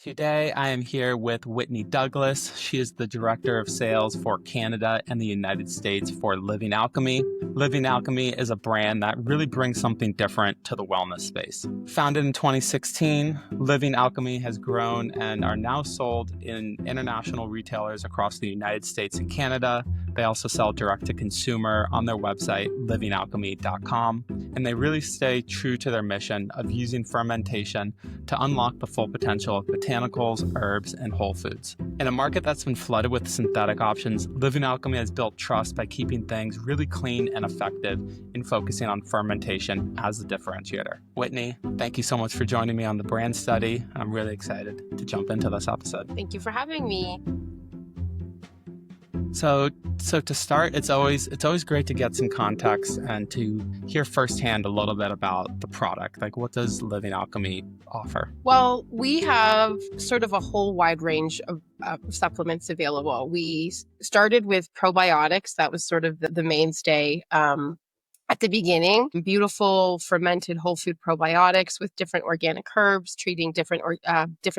Today, I am here with Whitney Douglas. She is the Director of Sales for Canada and the United States for Living Alchemy. Living Alchemy is a brand that really brings something different to the wellness space. Founded in 2016, Living Alchemy has grown and are now sold in international retailers across the United States and Canada. They also sell direct to consumer on their website, livingalchemy.com, and they really stay true to their mission of using fermentation to unlock the full potential of botanicals, herbs, and whole foods. In a market that's been flooded with synthetic options, Living Alchemy has built trust by keeping things really clean and effective in focusing on fermentation as the differentiator. Whitney, thank you so much for joining me on the brand study. I'm really excited to jump into this episode. Thank you for having me. So to start, it's always great to get some context and to hear firsthand a little bit about the product. Like, what does Living Alchemy offer? Well, we have sort of a whole wide range of supplements available. We started with probiotics. That was sort of the mainstay. At the beginning, beautiful fermented whole food probiotics with different organic herbs, treating different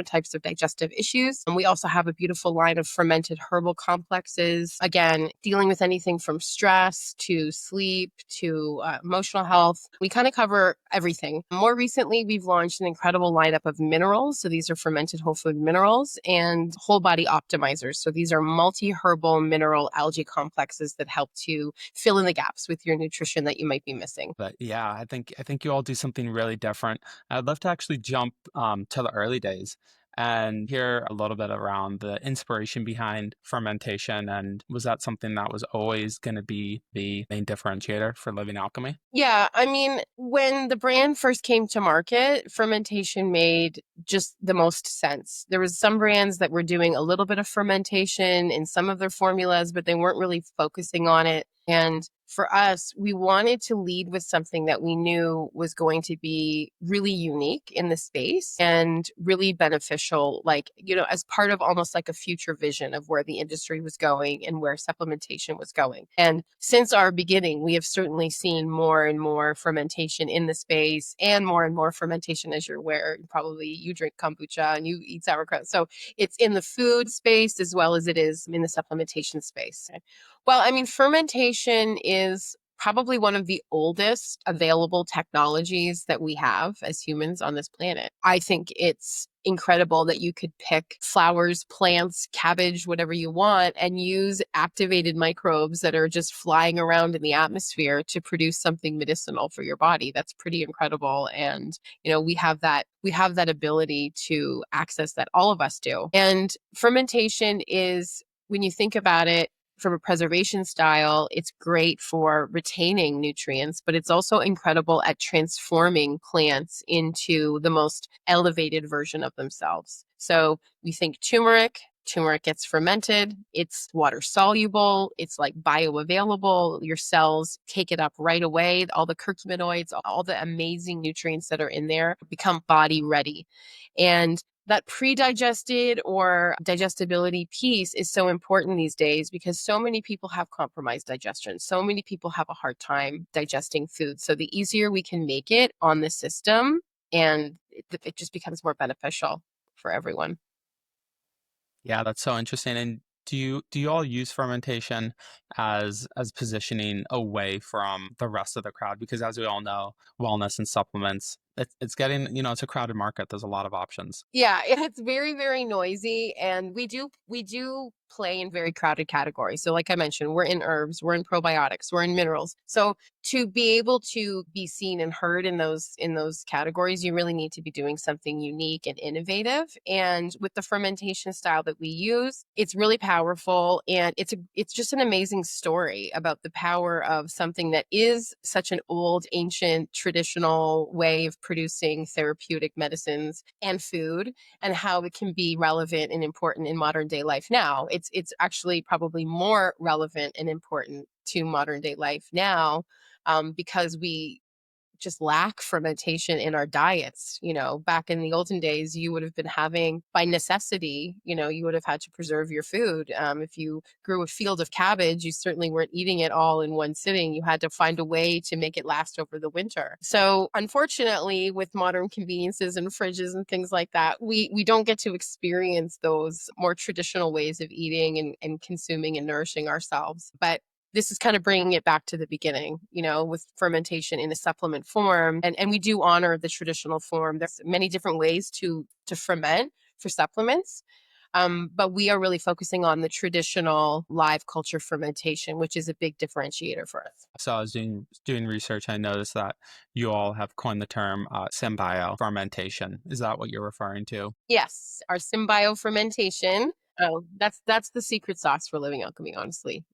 types of digestive issues. And we also have a beautiful line of fermented herbal complexes, again, dealing with anything from stress to sleep to emotional health. We kind of cover everything. More recently, we've launched an incredible lineup of minerals. So these are fermented whole food minerals and whole body optimizers. So these are multi-herbal mineral algae complexes that help to fill in the gaps with your nutrition that you might be missing. But yeah, I think you all do something really different. I'd love to actually jump to the early days and hear a little bit around the inspiration behind fermentation. And was that something that was always going to be the main differentiator for Living Alchemy? Yeah, I mean, when the brand first came to market, fermentation made just the most sense. There was some brands that were doing a little bit of fermentation in some of their formulas, but they weren't really focusing on it. And for us, we wanted to lead with something that we knew was going to be really unique in the space and really beneficial, like, as part of almost like a future vision of where the industry was going and where supplementation was going. And since our beginning, we have certainly seen more and more fermentation in the space and more fermentation, as you're aware. Probably you drink kombucha and you eat sauerkraut. So it's in the food space as well as it is in the supplementation space. Well, I mean, fermentation is probably one of the oldest available technologies that we have as humans on this planet. I think it's incredible that you could pick flowers, plants, cabbage, whatever you want, and use activated microbes that are just flying around in the atmosphere to produce something medicinal for your body. That's pretty incredible. And, we have that ability to access that. All of us do. And fermentation is, when you think about it, from a preservation style, it's great for retaining nutrients, but it's also incredible at transforming plants into the most elevated version of themselves. So we think turmeric gets fermented, it's water soluble, it's like bioavailable, your cells take it up right away, all the curcuminoids, all the amazing nutrients that are in there become body ready. And that pre-digested or digestibility piece is so important these days because so many people have compromised digestion. So many people have a hard time digesting food. So the easier we can make it on the system, and it just becomes more beneficial for everyone. Yeah, that's so interesting. And do you all use fermentation as positioning away from the rest of the crowd? Because as we all know, wellness and supplements, it's getting, it's a crowded market. There's a lot of options. Yeah, it's very, very noisy, and we do play in very crowded categories. So like I mentioned, we're in herbs, we're in probiotics, we're in minerals. So to be able to be seen and heard in those categories, you really need to be doing something unique and innovative. And with the fermentation style that we use, it's really powerful, and it's just an amazing story about the power of something that is such an old, ancient, traditional way of producing therapeutic medicines and food, and how it can be relevant and important in modern day life now. It's actually probably more relevant and important to modern day life now, because we just lack fermentation in our diets. Back in the olden days, you would have been having by necessity, you would have had to preserve your food. If you grew a field of cabbage, you certainly weren't eating it all in one sitting. You had to find a way to make it last over the winter. So unfortunately, with modern conveniences and fridges and things like that, we don't get to experience those more traditional ways of eating and consuming and nourishing ourselves. But this is kind of bringing it back to the beginning, with fermentation in a supplement form. And we do honor the traditional form. There's many different ways to ferment for supplements. But we are really focusing on the traditional live culture fermentation, which is a big differentiator for us. So I was doing research. I noticed that you all have coined the term symbio fermentation. Is that what you're referring to? Yes, our symbio fermentation. Oh, that's the secret sauce for Living Alchemy, honestly.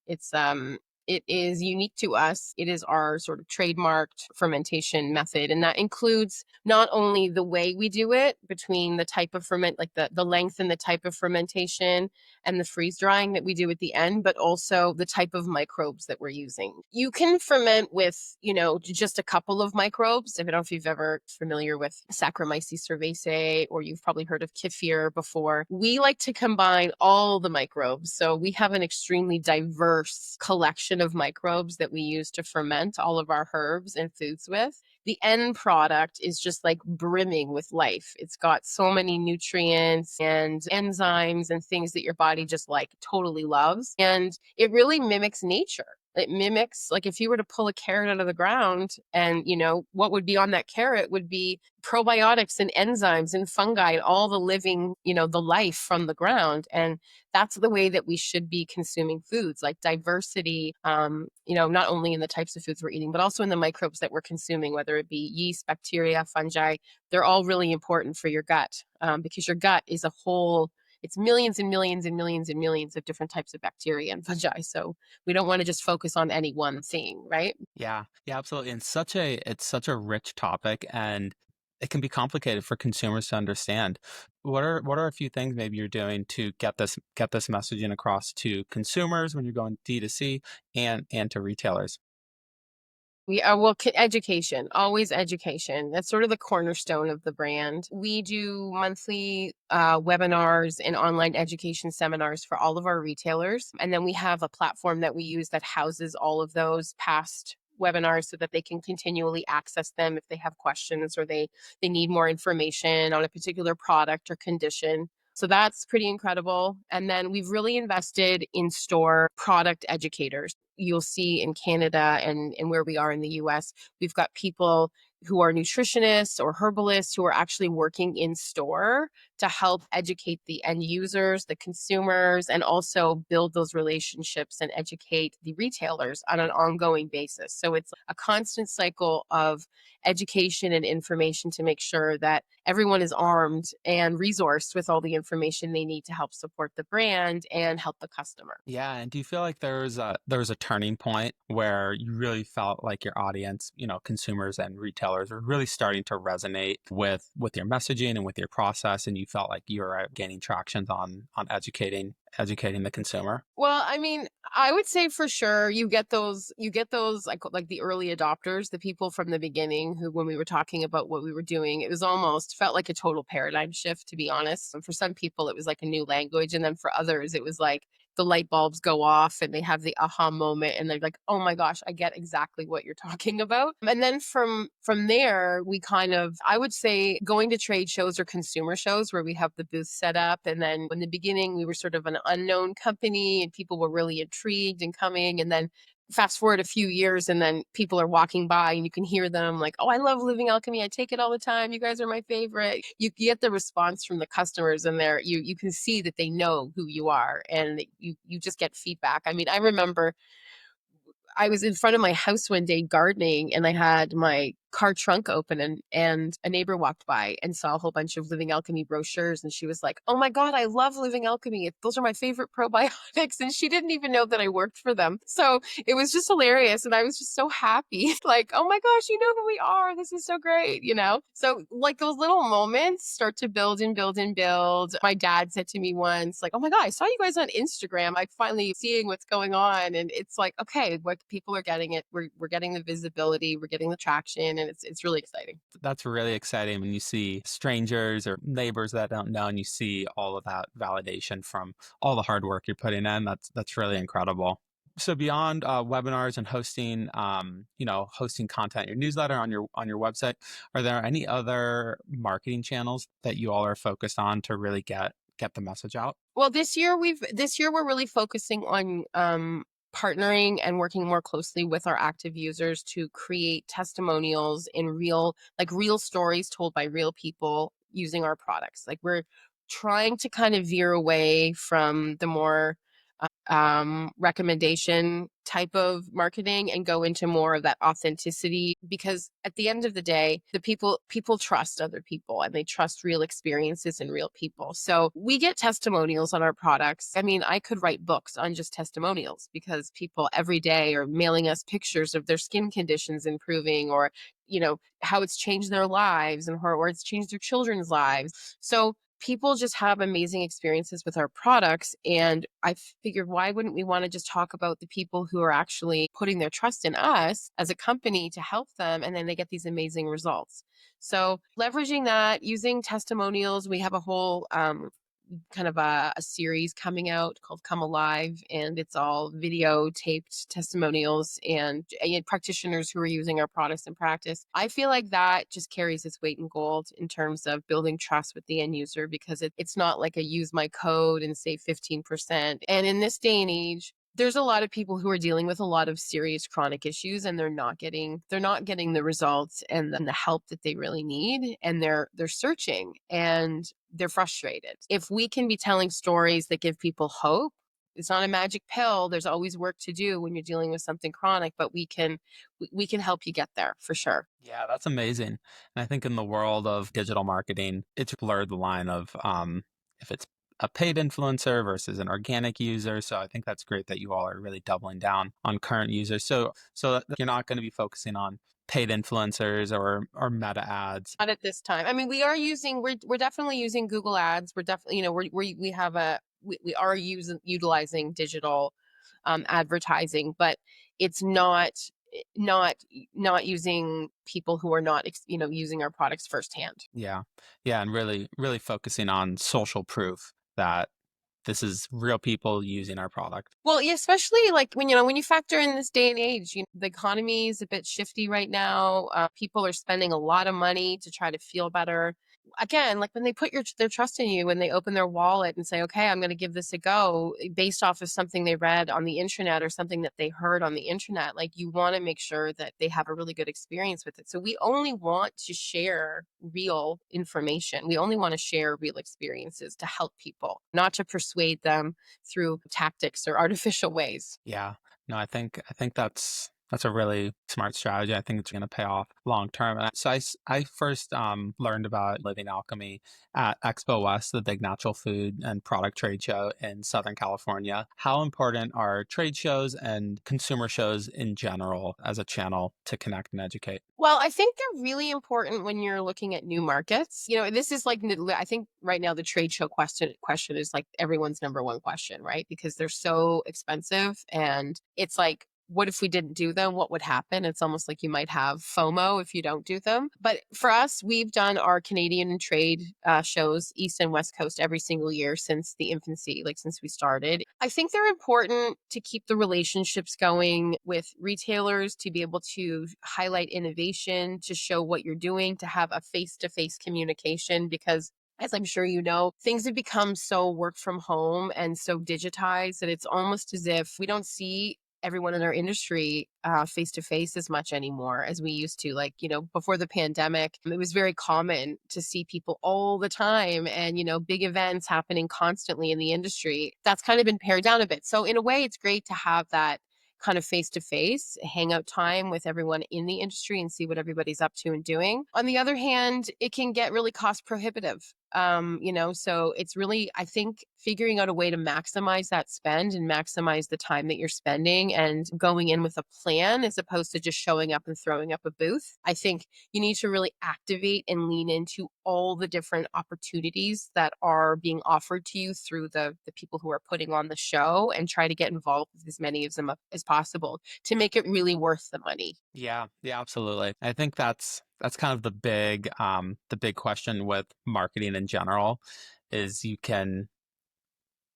It is unique to us. It is our sort of trademarked fermentation method. And that includes not only the way we do it between the type of ferment, like the length and the type of fermentation and the freeze drying that we do at the end, but also the type of microbes that we're using. You can ferment with, just a couple of microbes. I don't know if you've ever familiar with Saccharomyces cerevisiae, or you've probably heard of kefir before. We like to combine all the microbes. So we have an extremely diverse collection of microbes that we use to ferment all of our herbs and foods with. The end product is just like brimming with life. It's got so many nutrients and enzymes and things that your body just like totally loves. And it really mimics nature. It mimics, like, if you were to pull a carrot out of the ground and, what would be on that carrot would be probiotics and enzymes and fungi and all the living, the life from the ground. And that's the way that we should be consuming foods, like diversity, not only in the types of foods we're eating, but also in the microbes that we're consuming, whether it be yeast, bacteria, fungi. They're all really important for your gut, because your gut is a whole, it's millions and millions and millions and millions of different types of bacteria and fungi. So we don't want to just focus on any one thing, right? Yeah, yeah, absolutely. And it's such a rich topic, and it can be complicated for consumers to understand. What are a few things maybe you're doing to get this messaging across to consumers when you're going D2C and to retailers? We are, well, education, always education. That's sort of the cornerstone of the brand. We do monthly webinars and online education seminars for all of our retailers. And then we have a platform that we use that houses all of those past webinars so that they can continually access them if they have questions or they need more information on a particular product or condition. So that's pretty incredible. And then we've really invested in store product educators. You'll see in Canada and where we are in the US, we've got people who are nutritionists or herbalists who are actually working in store to help educate the end users, the consumers, and also build those relationships and educate the retailers on an ongoing basis. So it's a constant cycle of education and information to make sure that everyone is armed and resourced with all the information they need to help support the brand and help the customer. Yeah, and do you feel like there was a turning point where you really felt like your audience, consumers and retailers were really starting to resonate with your messaging and with your process, and you felt like you were gaining traction on educating the consumer? Well, I mean, I would say for sure you get those like the early adopters, the people from the beginning who, when we were talking about what we were doing, it was almost felt like a total paradigm shift, to be honest. And for some people it was like a new language, and then for others it was like the light bulbs go off and they have the aha moment and they're like, "Oh my gosh, I get exactly what you're talking about." And then from there, we kind of, I would say, going to trade shows or consumer shows where we have the booth set up. And then in the beginning, we were sort of an unknown company and people were really intrigued and coming. And then fast forward a few years and then people are walking by and you can hear them like, "Oh, I love Living Alchemy. I take it all the time. You guys are my favorite." You get the response from the customers and you can see that they know who you are, and you just get feedback. I mean, I remember I was in front of my house one day gardening and I had my car trunk open, and a neighbor walked by and saw a whole bunch of Living Alchemy brochures, and she was like, "Oh my God, I love Living Alchemy. Those are my favorite probiotics." And she didn't even know that I worked for them. So it was just hilarious. And I was just so happy. Like, "Oh my gosh, you know who we are. This is so great." So like those little moments start to build and build and build. My dad said to me once, like, "Oh my God, I saw you guys on Instagram. I'm finally seeing what's going on." And it's like, okay, what people are getting it. We're getting the visibility, we're getting the traction. and it's really exciting. That's really exciting when you see strangers or neighbors that don't know, and you see all of that validation from all the hard work you're putting in. That's really incredible. So beyond webinars and hosting, hosting content, your newsletter on your website, are there any other marketing channels that you all are focused on to really get the message out? Well, this year we're really focusing on partnering and working more closely with our active users to create testimonials in real stories told by real people using our products. Like we're trying to kind of veer away from the more recommendation type of marketing and go into more of that authenticity, because at the end of the day, the people trust other people and they trust real experiences and real people. So we get testimonials on our products. I mean, I could write books on just testimonials because people every day are mailing us pictures of their skin conditions improving, or how it's changed their lives, or it's changed their children's lives. So people just have amazing experiences with our products. And I figured, why wouldn't we want to just talk about the people who are actually putting their trust in us as a company to help them, and then they get these amazing results. So leveraging that, using testimonials, we have a whole kind of a series coming out called Come Alive, and it's all video taped testimonials and practitioners who are using our products in practice. I feel like that just carries its weight in gold in terms of building trust with the end user, because it's not like a use my code and save 15%. And in this day and age, there's a lot of people who are dealing with a lot of serious chronic issues, and they're not getting the results and the help that they really need, and they're searching and they're frustrated. If we can be telling stories that give people hope, it's not a magic pill. There's always work to do when you're dealing with something chronic, but we can help you get there for sure. Yeah, that's amazing. And I think in the world of digital marketing, it's blurred the line of if it's a paid influencer versus an organic user. So I think that's great that you all are really doubling down on current users. So you're not going to be focusing on paid influencers or meta ads. Not at this time. I mean, we're definitely using Google Ads. We're definitely, we have we are utilizing digital advertising, but it's not not using people who are not using our products firsthand. Yeah. Yeah, and really focusing on social proof that this is real people using our product. Well, yeah, especially like when you factor in this day and age, the economy is a bit shifty right now. People are spending a lot of money to try to feel better. Again, like when they put their trust in you, when they open their wallet and say, "Okay, I'm going to give this a go," based off of something they read on the internet or something that they heard on the internet, like you want to make sure that they have a really good experience with it. So we only want to share real information. We only want to share real experiences to help people, not to persuade them through tactics or artificial ways. Yeah. No, I think that's a really smart strategy. I think it's going to pay off long term. I first learned about Living Alchemy at Expo West, the big natural food and product trade show in Southern California. How important are trade shows and consumer shows in general as a channel to connect and educate? Well, I think they're really important when you're looking at new markets. This is like, I think right now the trade show question is like everyone's number one question, right? Because they're so expensive, and it's like, what if we didn't do them? What would happen? It's almost like you might have FOMO if you don't do them. But for us, we've done our Canadian trade shows, East and West Coast, every single year since the infancy, like since we started. I think they're important to keep the relationships going with retailers, to be able to highlight innovation, to show what you're doing, to have a face to face communication, because as I'm sure you know, things have become so work from home and so digitized that it's almost as if we don't see everyone in our industry face to face as much anymore as we used to. Like, before the pandemic, it was very common to see people all the time, and, big events happening constantly in the industry. That's kind of been pared down a bit. So, in a way, it's great to have that kind of face to face hangout time with everyone in the industry and see what everybody's up to and doing. On the other hand, it can get really cost prohibitive. So it's really, I think, figuring out a way to maximize that spend and maximize the time that you're spending and going in with a plan as opposed to just showing up and throwing up a booth. I think you need to really activate and lean into all the different opportunities that are being offered to you through the people who are putting on the show, and try to get involved with as many of them as possible to make it really worth the money. Yeah, yeah, absolutely. I think that's kind of the big question with marketing in general is you can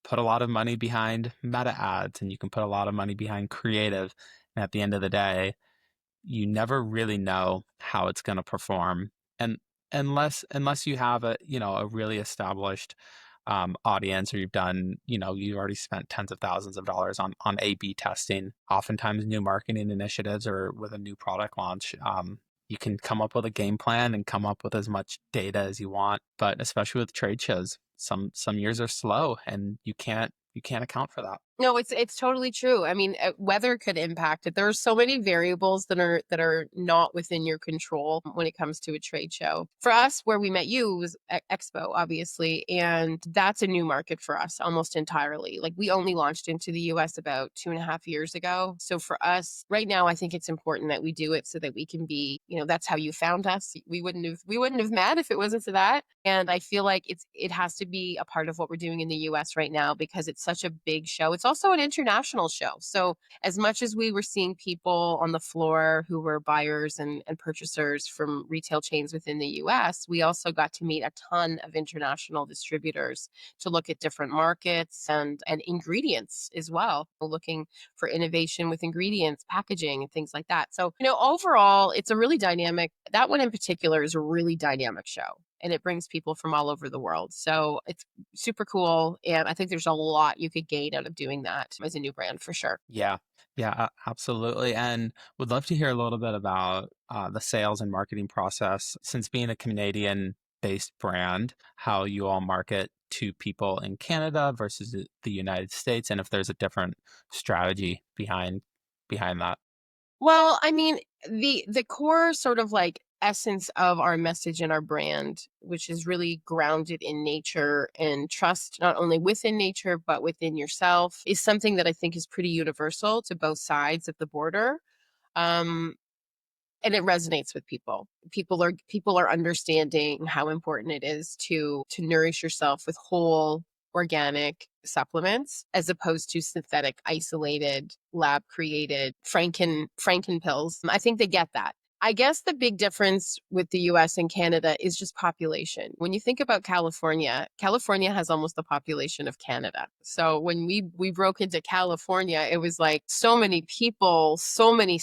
put a lot of money behind meta ads and you can put a lot of money behind creative. And at the end of the day, you never really know how it's going to perform. And unless you have a really established audience, or you've done, you've already spent tens of thousands of dollars on A/B testing. Oftentimes, new marketing initiatives or with a new product launch, you can come up with a game plan and come up with as much data as you want. But especially with trade shows, some years are slow, and you can't account for that. No, it's totally true. I mean, weather could impact it. There are so many variables that are not within your control when it comes to a trade show. For us, where we met you was Expo, obviously, and that's a new market for us almost entirely. Like, we only launched into the US about 2.5 years ago. So for us right now, I think it's important that we do it so that we can be, that's how you found us. We wouldn't have met if it wasn't for that. And I feel like it has to be a part of what we're doing in the US right now because it's such a big show. It's also an international show. So as much as we were seeing people on the floor who were buyers and purchasers from retail chains within the US, we also got to meet a ton of international distributors to look at different markets and ingredients as well, looking for innovation with ingredients, packaging, and things like that. So, overall, it's a really dynamic, that one in particular is a really dynamic show. And it brings people from all over the world. So it's super cool. And I think there's a lot you could gain out of doing that as a new brand for sure. Yeah, yeah, absolutely. And would love to hear a little bit about the sales and marketing process. Since being a Canadian-based brand, how you all market to people in Canada versus the United States, and if there's a different strategy behind that. Well, I mean, the core sort of like essence of our message and our brand, which is really grounded in nature and trust, not only within nature, but within yourself, is something that I think is pretty universal to both sides of the border. Um, and it resonates with people. People are understanding how important it is to nourish yourself with whole organic supplements as opposed to synthetic, isolated, lab created franken pills. I think they get that. I guess the big difference with the US and Canada is just population. When you think about California, California has almost the population of Canada. So when we broke into California, it was like so many people, so many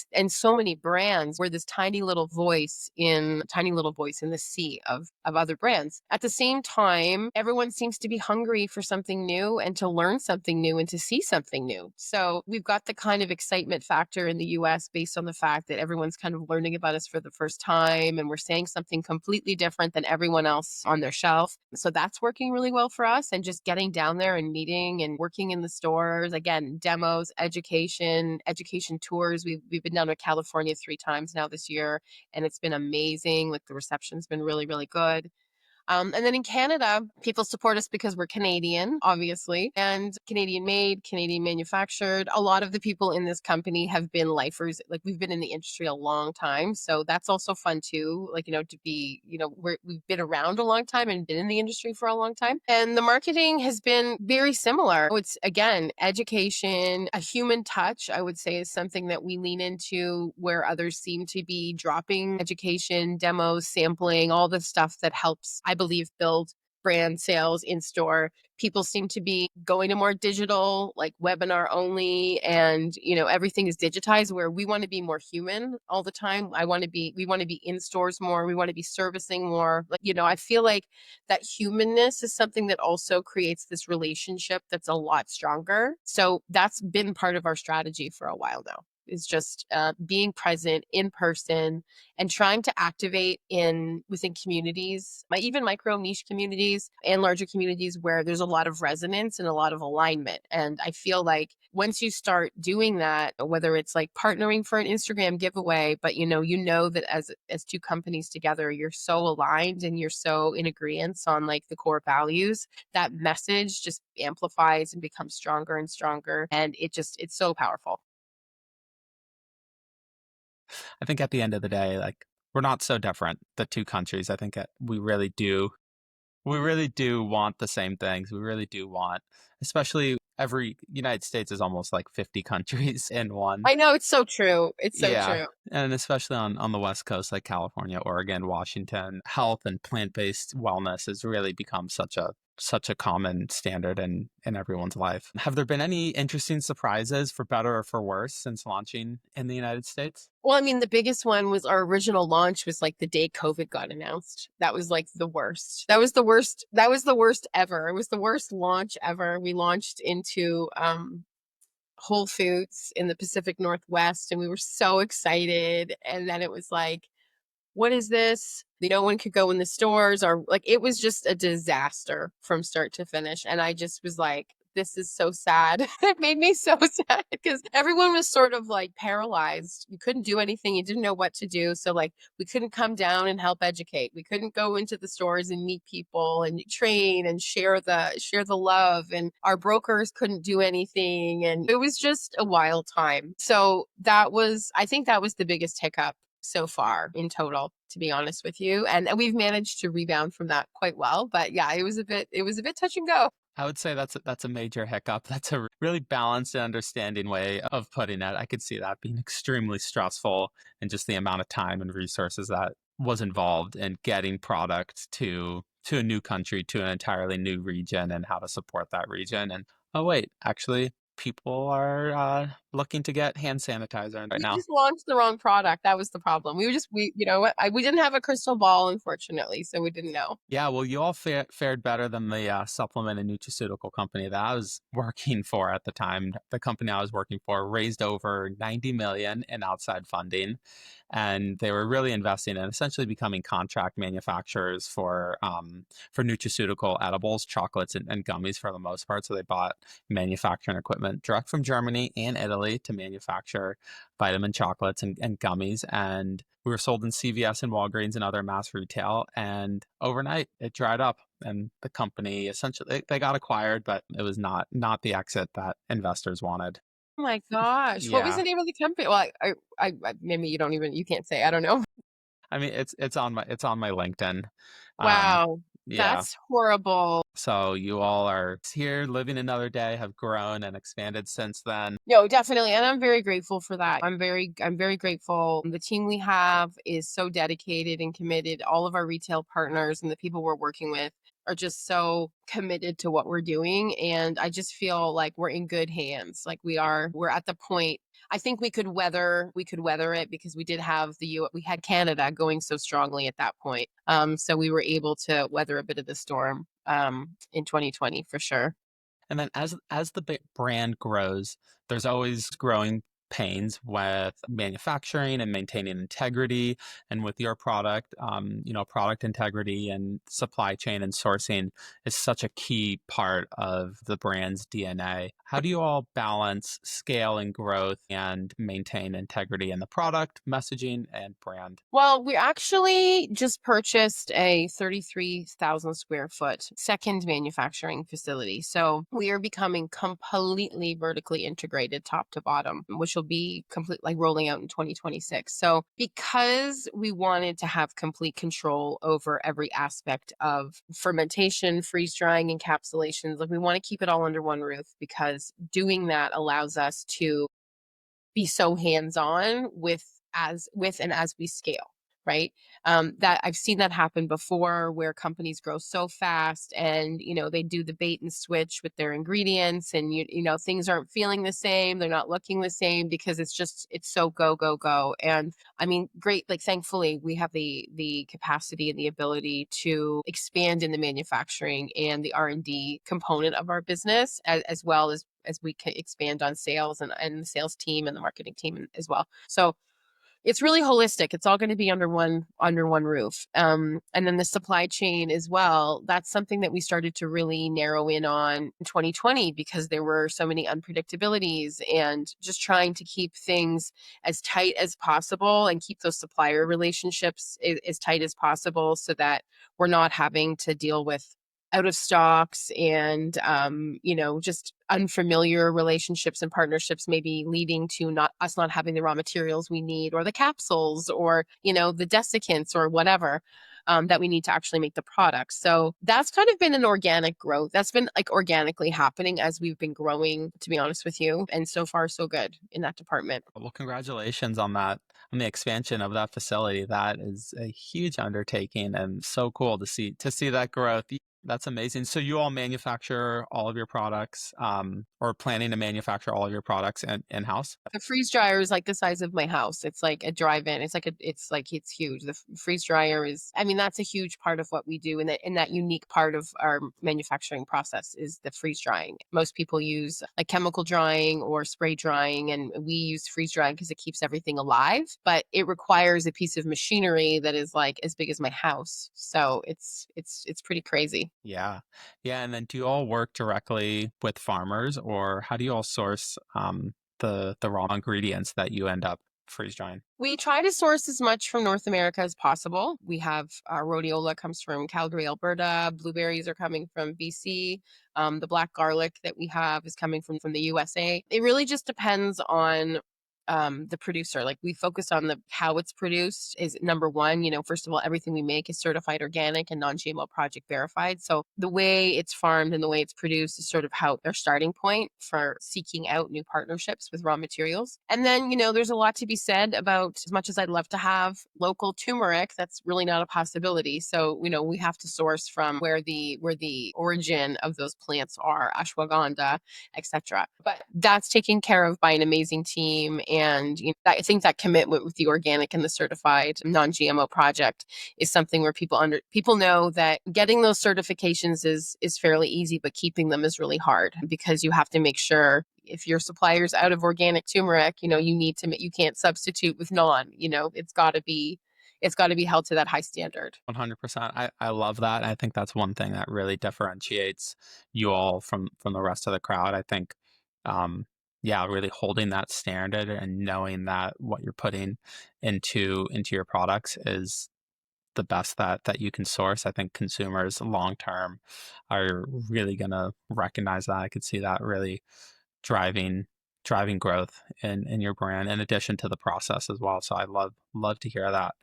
brands. We're this tiny little voice in the sea of other brands. At the same time, everyone seems to be hungry for something new and to learn something new and to see something new. So we've got the kind of excitement factor in the US based on the fact that everyone's kind of learning about us for the first time and we're saying something completely different than everyone else on their shelf. So that's working really well for us, and just getting down there and meeting and working in the stores. Again, demos, education tours. We've been down to California 3 times now this year, and it's been amazing. Like, the reception's been really, really good. And then in Canada, people support us because we're Canadian, obviously, and Canadian made, Canadian manufactured. A lot of the people in this company have been lifers. Like, we've been in the industry a long time. So that's also fun too. Like, to be, we've been around a long time and been in the industry for a long time. And the marketing has been very similar. It's, again, education, a human touch, I would say, is something that we lean into where others seem to be dropping education, demos, sampling, all the stuff that helps, I believe, build brand sales in store. People seem to be going to more digital, like webinar only, and everything is digitized, where we want to be more human all the time. We want to be in stores more. We want to be servicing more. Like, I feel like that humanness is something that also creates this relationship that's a lot stronger. So that's been part of our strategy for a while now. is just being present in person and trying to activate in within communities, even micro niche communities and larger communities where there's a lot of resonance and a lot of alignment. And I feel like once you start doing that, whether it's like partnering for an Instagram giveaway, but that as two companies together, you're so aligned and you're so in agreement on like the core values, that message just amplifies and becomes stronger and stronger. And it's so powerful. I think at the end of the day, like we're not so different, the two countries. I think we really do want the same things. We really do want, especially every United States is almost like 50 countries in one. I know, it's so true. It's so Yeah. true. And especially on the West Coast, like California, Oregon, Washington, health and plant-based wellness has really become such a common standard in everyone's life. Have there been any interesting surprises for better or for worse since launching in the United States? Well, I mean, the biggest one was our original launch was like the day COVID got announced. That was like the worst. That was the worst. That was the worst ever. It was the worst launch ever. We launched into Whole Foods in the Pacific Northwest and we were so excited. And then it was like, what is this? No one could go in the stores, or like it was just a disaster from start to finish. And I just was like, this is so sad. It made me so sad because everyone was sort of like paralyzed. You couldn't do anything. You didn't know what to do. So like we couldn't come down and help educate. We couldn't go into the stores and meet people and train and share the love. And our brokers couldn't do anything. And it was just a wild time. So I think that was the biggest hiccup so far in total, to be honest with you. And we've managed to rebound from that quite well. But yeah, it was a bit touch and go. I would say that's a major hiccup. That's a really balanced and understanding way of putting it. I could see that being extremely stressful and just the amount of time and resources that was involved in getting product to a new country, to an entirely new region, and how to support that region. And oh wait, actually, people are looking to get hand sanitizer right We now. just launched the wrong product. That was the problem. We you know what? We didn't have a crystal ball, unfortunately, so we didn't know. Yeah, well, you all fared better than the supplement and nutraceutical company that I was working for at the time. The company I was working for raised over 90 million in outside funding, and they were really investing in essentially becoming contract manufacturers for nutraceutical edibles, chocolates, and gummies for the most part. So they bought manufacturing equipment direct from Germany and Italy to manufacture vitamin chocolates and gummies, and we were sold in CVS and Walgreens and other mass retail. And overnight, it dried up, and the company essentially they got acquired, but it was not the exit that investors wanted. Oh my gosh. What was Yeah, the name of the company? Well, maybe you can't say. I don't know. I mean it's on my LinkedIn. Um, Wow. yeah, That's horrible. so you all are here living another day, have grown and expanded since then. No, definitely. And I'm very grateful for that. I'm very grateful. The team we have is so dedicated and committed. All of our retail partners and the people we're working with are just so committed to what we're doing. And I just feel like we're in good hands. Like we're at the point. I think we could weather it because we had Canada going so strongly at that point. So we were able to weather a bit of the storm in 2020 for sure. And then as the brand grows, there's always growing pains with manufacturing and maintaining integrity. And with your product, product integrity and supply chain and sourcing is such a key part of the brand's DNA. How do you all balance scale and growth and maintain integrity in the product, messaging, and brand? Well, we actually just purchased a 33,000 square foot second manufacturing facility. So we are becoming completely vertically integrated top to bottom, which will be complete like rolling out in 2026. So because we wanted to have complete control over every aspect of fermentation, freeze drying, encapsulations, like we want to keep it all under one roof because doing that allows us to be so hands-on with and as we scale, right? That I've seen that happen before where companies grow so fast and they do the bait and switch with their ingredients and things aren't feeling the same, they're not looking the same because it's so go go go. And I mean, great, like thankfully we have the capacity and the ability to expand in the manufacturing and the R&D component of our business as well as we expand on sales and the sales team and the marketing team as well. So it's really holistic. It's all going to be under one roof. And then the supply chain as well. That's something that we started to really narrow in on in 2020 because there were so many unpredictabilities, and just trying to keep things as tight as possible and keep those supplier relationships as tight as possible so that we're not having to deal with out of stocks and just unfamiliar relationships and partnerships, maybe leading to not having the raw materials we need, or the capsules, or the desiccants, or whatever that we need to actually make the product. So that's kind of been an organic growth. That's been like organically happening as we've been growing, to be honest with you. And so far, so good in that department. Well, congratulations on that, on the expansion of that facility. That is a huge undertaking and so cool to see that growth. That's amazing. So you all manufacture all of your products, or planning to manufacture all of your products in-house? The freeze dryer is like the size of my house. It's like a drive-in. It's huge. The freeze dryer is, I mean, that's a huge part of what we do. And that unique part of our manufacturing process is the freeze drying. Most people use like chemical drying or spray drying, and we use freeze drying because it keeps everything alive, but it requires a piece of machinery that is like as big as my house. So it's pretty crazy. Yeah. Yeah. And then do you all work directly with farmers, or how do you all source the raw ingredients that you end up freeze drying? We try to source as much from North America as possible. We have rhodiola comes from Calgary, Alberta. Blueberries are coming from BC. The black garlic that we have is coming from the USA. It really just depends on the producer. Like, we focus on the how it's produced is number one. First of all, everything we make is certified organic and non-GMO project verified. So the way it's farmed and the way it's produced is sort of how their starting point for seeking out new partnerships with raw materials. And then, there's a lot to be said about, as much as I'd love to have local turmeric, that's really not a possibility. So, we have to source from where the origin of those plants are, ashwagandha, etc. But that's taken care of by an amazing team. And I think that commitment with the organic and the certified non-GMO project is something where people know that getting those certifications is fairly easy, but keeping them is really hard, because you have to make sure, if your supplier's out of organic turmeric, you can't substitute with non. It's got to be held to that high standard. 100%. I love that. I think that's one thing that really differentiates you all from the rest of the crowd. I think, yeah, really holding that standard and knowing that what you're putting into your products is the best that you can source. I think consumers long term are really gonna recognize that. I could see that really driving growth in your brand, in addition to the process as well. So I love to hear that.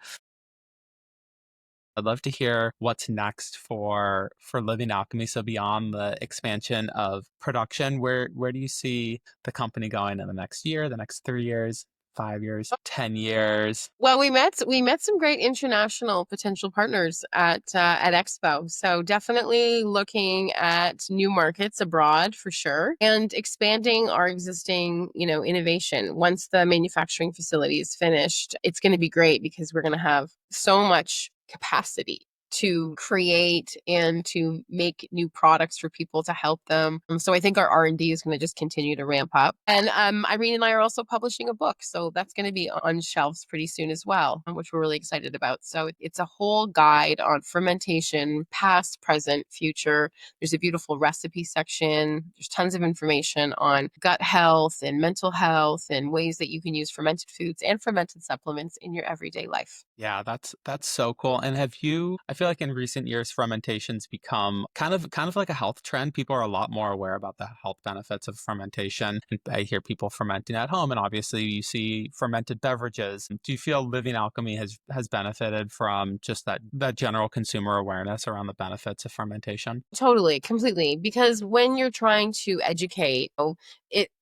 I'd love to hear what's next for Living Alchemy. So beyond the expansion of production, where do you see the company going in the next year, the next 3 years, 5 years, 10 years? Well, we met some great international potential partners at Expo. So definitely looking at new markets abroad for sure, and expanding our existing, innovation. Once the manufacturing facility is finished, it's going to be great because we're going to have so much capacity to create and to make new products for people to help them. So I think our R&D is going to just continue to ramp up. And Irene and I are also publishing a book, so that's going to be on shelves pretty soon as well, which we're really excited about. So it's a whole guide on fermentation, past, present, future. There's a beautiful recipe section. There's tons of information on gut health and mental health and ways that you can use fermented foods and fermented supplements in your everyday life. Yeah, that's so cool. And I feel like in recent years fermentation's become kind of like a health trend. People are a lot more aware about the health benefits of fermentation. And I hear people fermenting at home, and obviously you see fermented beverages. Do you feel Living Alchemy has benefited from just that general consumer awareness around the benefits of fermentation? Totally, completely. Because when you're trying to educate,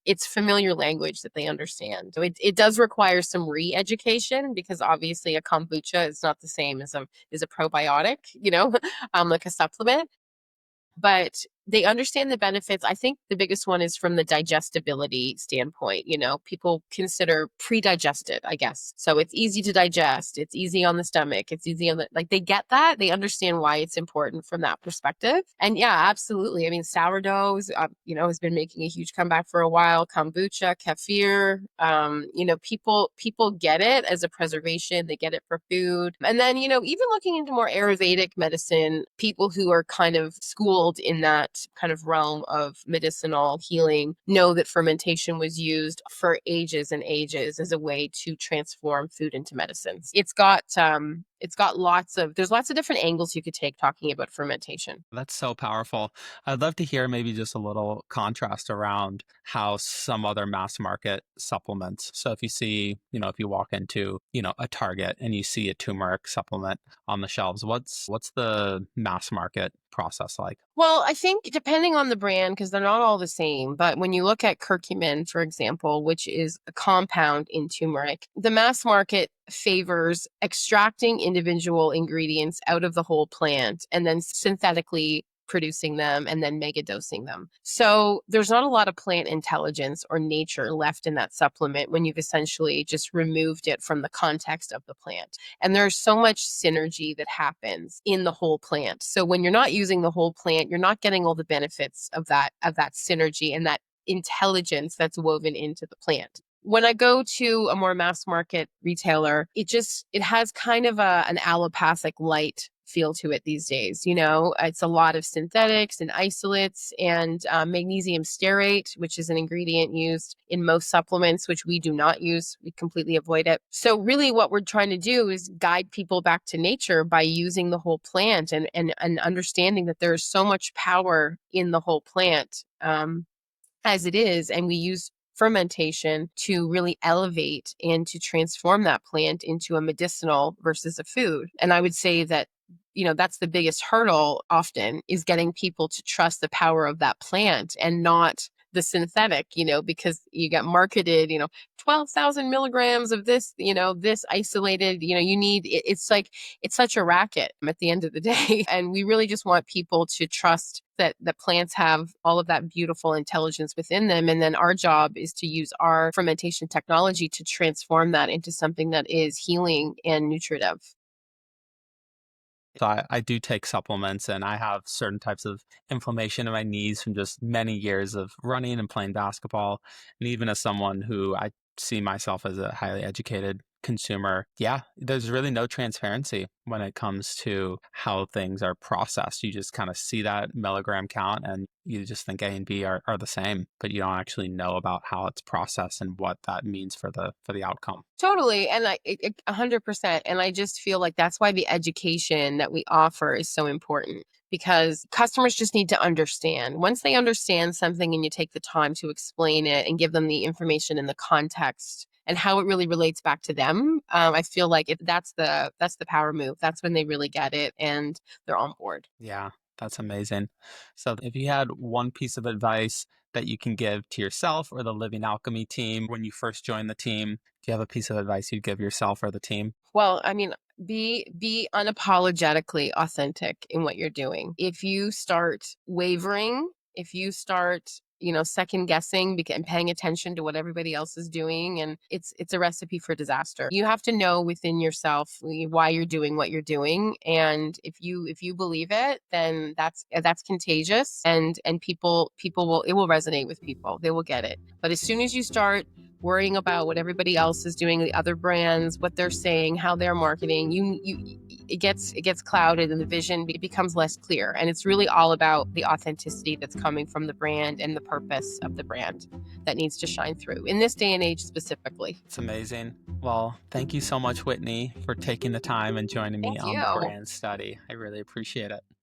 it's familiar language that they understand. So it does require some re-education, because obviously a kombucha is not the same as a probiotic, like a supplement. But they understand the benefits. I think the biggest one is from the digestibility standpoint. People consider pre-digested, I guess. So it's easy to digest. It's easy on the stomach. It's easy on like they get that. They understand why it's important from that perspective. And yeah, absolutely. I mean, sourdoughs, has been making a huge comeback for a while. Kombucha, kefir, people get it as a preservation. They get it for food. And then, even looking into more Ayurvedic medicine, people who are kind of schooled in that kind of realm of medicinal healing know that fermentation was used for ages and ages as a way to transform food into medicines. There's lots of different angles you could take talking about fermentation. That's so powerful. I'd love to hear maybe just a little contrast around how some other mass market supplements. So if you see, if you walk into, a Target and you see a turmeric supplement on the shelves, what's the mass market process like? Well, I think depending on the brand, because they're not all the same, but when you look at curcumin, for example, which is a compound in turmeric, the mass market favors extracting individual ingredients out of the whole plant and then synthetically producing them and then mega dosing them. So there's not a lot of plant intelligence or nature left in that supplement when you've essentially just removed it from the context of the plant. And there's so much synergy that happens in the whole plant. So when you're not using the whole plant, you're not getting all the benefits of that synergy and that intelligence that's woven into the plant. When I go to a more mass market retailer, it has kind of an allopathic light feel to it these days. It's a lot of synthetics and isolates and magnesium stearate, which is an ingredient used in most supplements, which we do not use. We completely avoid it. So really what we're trying to do is guide people back to nature by using the whole plant and understanding that there is so much power in the whole plant as it is. And we use fermentation to really elevate and to transform that plant into a medicinal versus a food. And I would say that that's the biggest hurdle often, is getting people to trust the power of that plant and not the synthetic, because you get marketed, 12,000 milligrams of this, this isolated, you need, it's such a racket at the end of the day. And we really just want people to trust that the plants have all of that beautiful intelligence within them. And then our job is to use our fermentation technology to transform that into something that is healing and nutritive. So I do take supplements, and I have certain types of inflammation in my knees from just many years of running and playing basketball. And even as someone who I see myself as a highly educated consumer, yeah, there's really no transparency when it comes to how things are processed. You just kind of see that milligram count and you just think A and B are the same, but you don't actually know about how it's processed and what that means for the outcome. Totally. And 100%. And I just feel like that's why the education that we offer is so important, because customers just need to understand. Once they understand something and you take the time to explain it and give them the information and the context and how it really relates back to them, I feel like that's the power move. That's when they really get it and they're on board. Yeah, that's amazing. So, if you had one piece of advice that you can give to yourself or the Living Alchemy team when you first joined the team, do you have a piece of advice you'd give yourself or the team? Well, I mean, be unapologetically authentic in what you're doing. If you start wavering, if you start, second guessing and paying attention to what everybody else is doing, and it's a recipe for disaster. You have to know within yourself why you're doing what you're doing, and if you believe it, then that's contagious, and people will, it will resonate with people. They will get it. But as soon as you start worrying about what everybody else is doing, the other brands, what they're saying, how they're marketing, it gets clouded and the vision becomes less clear. And it's really all about the authenticity that's coming from the brand and the purpose of the brand that needs to shine through in this day and age specifically. It's amazing. Well, thank you so much, Whitney, for taking the time and joining me Thank on the you. brand study. I really appreciate it.